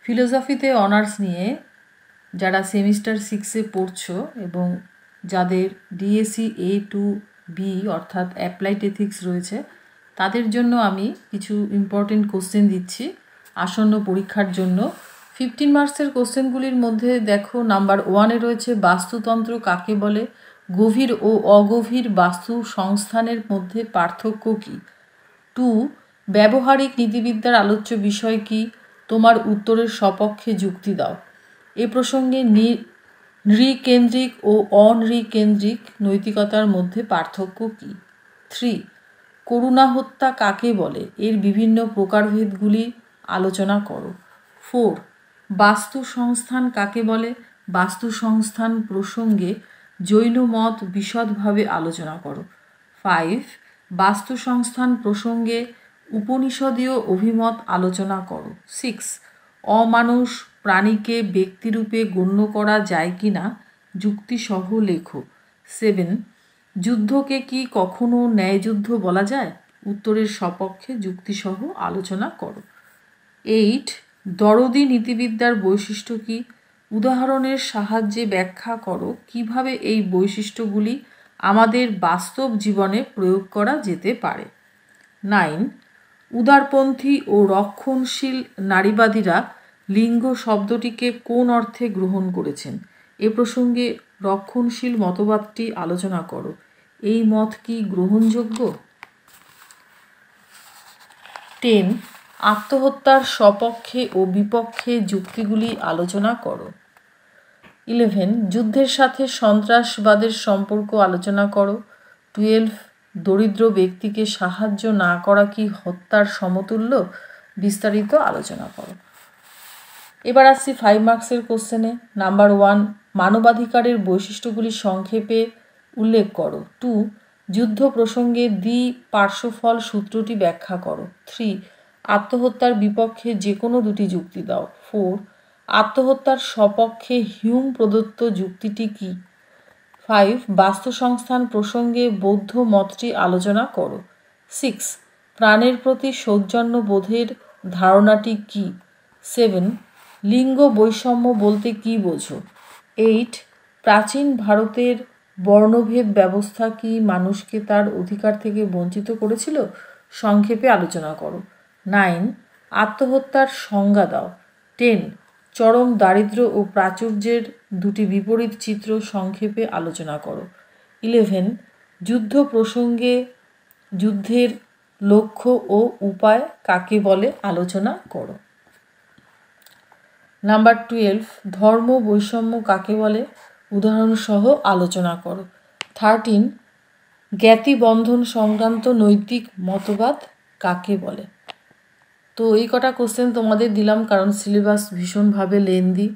ফিলোসফিতে honours নিয়ে যারা semester 6-এ পড়ছো এবং যাদের ডিএসসি A-B অর্থাৎ অ্যাপ্লাইড এথিক্স রয়েছে, তাদের জন্য আমি কিছু ইম্পর্টেন্ট কোশ্চেন দিচ্ছি আসন্ন পরীক্ষার জন্য। 15 মার্কসের কোশ্চেনগুলির মধ্যে দেখো, নাম্বার 1-এ রয়েছে বাস্তুতন্ত্র কাকে বলে, গভীর ও অগভীর বাস্তু সংস্থানের মধ্যে পার্থক্য কী। 2, ব্যবহারিক নীতিবিদ্যার আলোচ্য বিষয় কী, তোমার উত্তরের সপক্ষে যুক্তি দাও। এ প্রসঙ্গে নৃকেন্দ্রিক ও অনৃকেন্দ্রিক নৈতিকতার মধ্যে পার্থক্য কী। 3, করুণা হত্যা কাকে বলে, এর বিভিন্ন প্রকারভেদগুলি আলোচনা করো। 4, বাস্তু সংস্থান কাকে বলে, বাস্তু সংস্থান প্রসঙ্গে জৈন মত বিশদভাবে আলোচনা করো। 5, বাস্তু সংস্থান প্রসঙ্গে উপনিষদীয় অভিমত আলোচনা করো। 6, অমানুষ প্রাণীকে ব্যক্তিরূপে গণ্য করা যায় কি না যুক্তিসহ লেখো। 7, যুদ্ধকে কি কখনো ন্যায়যুদ্ধ বলা যায়, উত্তরের সপক্ষে যুক্তিসহ আলোচনা করো। 8, দরদি নীতিবিদ্যার বৈশিষ্ট্য কী, উদাহরণের সাহায্যে ব্যাখ্যা করো কিভাবে এই বৈশিষ্ট্যগুলি আমাদের বাস্তব জীবনে প্রয়োগ করা যেতে পারে। 9, উদারপন্থী ও রক্ষণশীল নারীবাদীরা লিঙ্গ শব্দটিকে কোন অর্থে গ্রহণ করেছেন, এ প্রসঙ্গে রক্ষণশীল মতবাদটি আলোচনা করো। এই মত কি গ্রহণযোগ্য। 10, আত্মহত্যার সপক্ষে ও বিপক্ষে যুক্তিগুলি আলোচনা করো। 11, যুদ্ধের সাথে সন্ত্রাসবাদের সম্পর্ক আলোচনা করো। 12, দরিদ্র ব্যক্তিকে সাহায্য না করা কি হত্যার সমতুল্য, বিস্তারিত আলোচনা করো। এবার আসছি 5 মার্কসের কোশ্চেনে। নাম্বার 1, মানবাধিকারের বৈশিষ্ট্যগুলি সংক্ষেপে উল্লেখ করো। 2, যুদ্ধ প্রসঙ্গে পার্শ্বফল সূত্রটি ব্যাখ্যা করো। 3, আত্মহত্যার বিপক্ষে যে কোনো দুটি যুক্তি দাও। 4, আত্মহত্যার সপক্ষে হিউম প্রদত্ত যুক্তিটি কী। 5, বাস্তু সংস্থান প্রসঙ্গে বৌদ্ধ মতটি আলোচনা করো। 6, প্রাণের প্রতি সৌজন্য বোধের ধারণাটি কী। 7, লিঙ্গ বৈষম্য বলতে কী বোঝো। 8, প্রাচীন ভারতের বর্ণভেদ ব্যবস্থা কি মানুষকে তার অধিকার থেকে বঞ্চিত করেছিল, সংক্ষেপে আলোচনা করো। 9, আত্মহত্যার সংজ্ঞা দাও। 10, চরম দারিদ্র্য ও প্রাচুর্যের দুটি বিপরীত চিত্র সংক্ষেপে আলোচনা করো। 11, যুদ্ধ প্রসঙ্গে যুদ্ধের লক্ষ্য ও উপায় কাকে বলে আলোচনা করো। নাম্বার 12, ধর্ম বৈষম্য কাকে বলে, উদাহরণসহ আলোচনা করো। 13, জ্ঞাতিবন্ধন সংক্রান্ত নৈতিক মতবাদ কাকে বলে। তো এই কটা কোশ্চেন তোমাদের দিলাম, কারণ সিলেবাস ভীষণভাবে লেন্দি,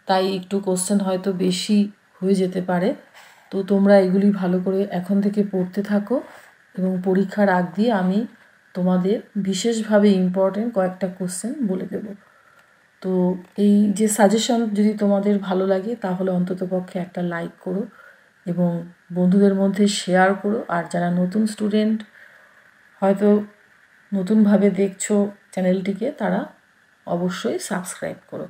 তাই একটু কোশ্চেন হয়তো বেশি হয়ে যেতে পারে। তো তোমরা এগুলি ভালো করে এখন থেকে পড়তে থাকো এবং পরীক্ষার আগ দিয়ে আমি তোমাদের বিশেষভাবে ইম্পর্টেন্ট কয়েকটা কোশ্চেন বলে দেব। তো এই যে সাজেশন যদি তোমাদের ভালো লাগে তাহলে অন্ততপক্ষে একটা লাইক করো এবং বন্ধুদের মধ্যে শেয়ার করো। আর যারা নতুন স্টুডেন্ট হয়তো নতুনভাবে দেখছো চ্যানেলটিকে, তারা অবশ্যই সাবস্ক্রাইব করো।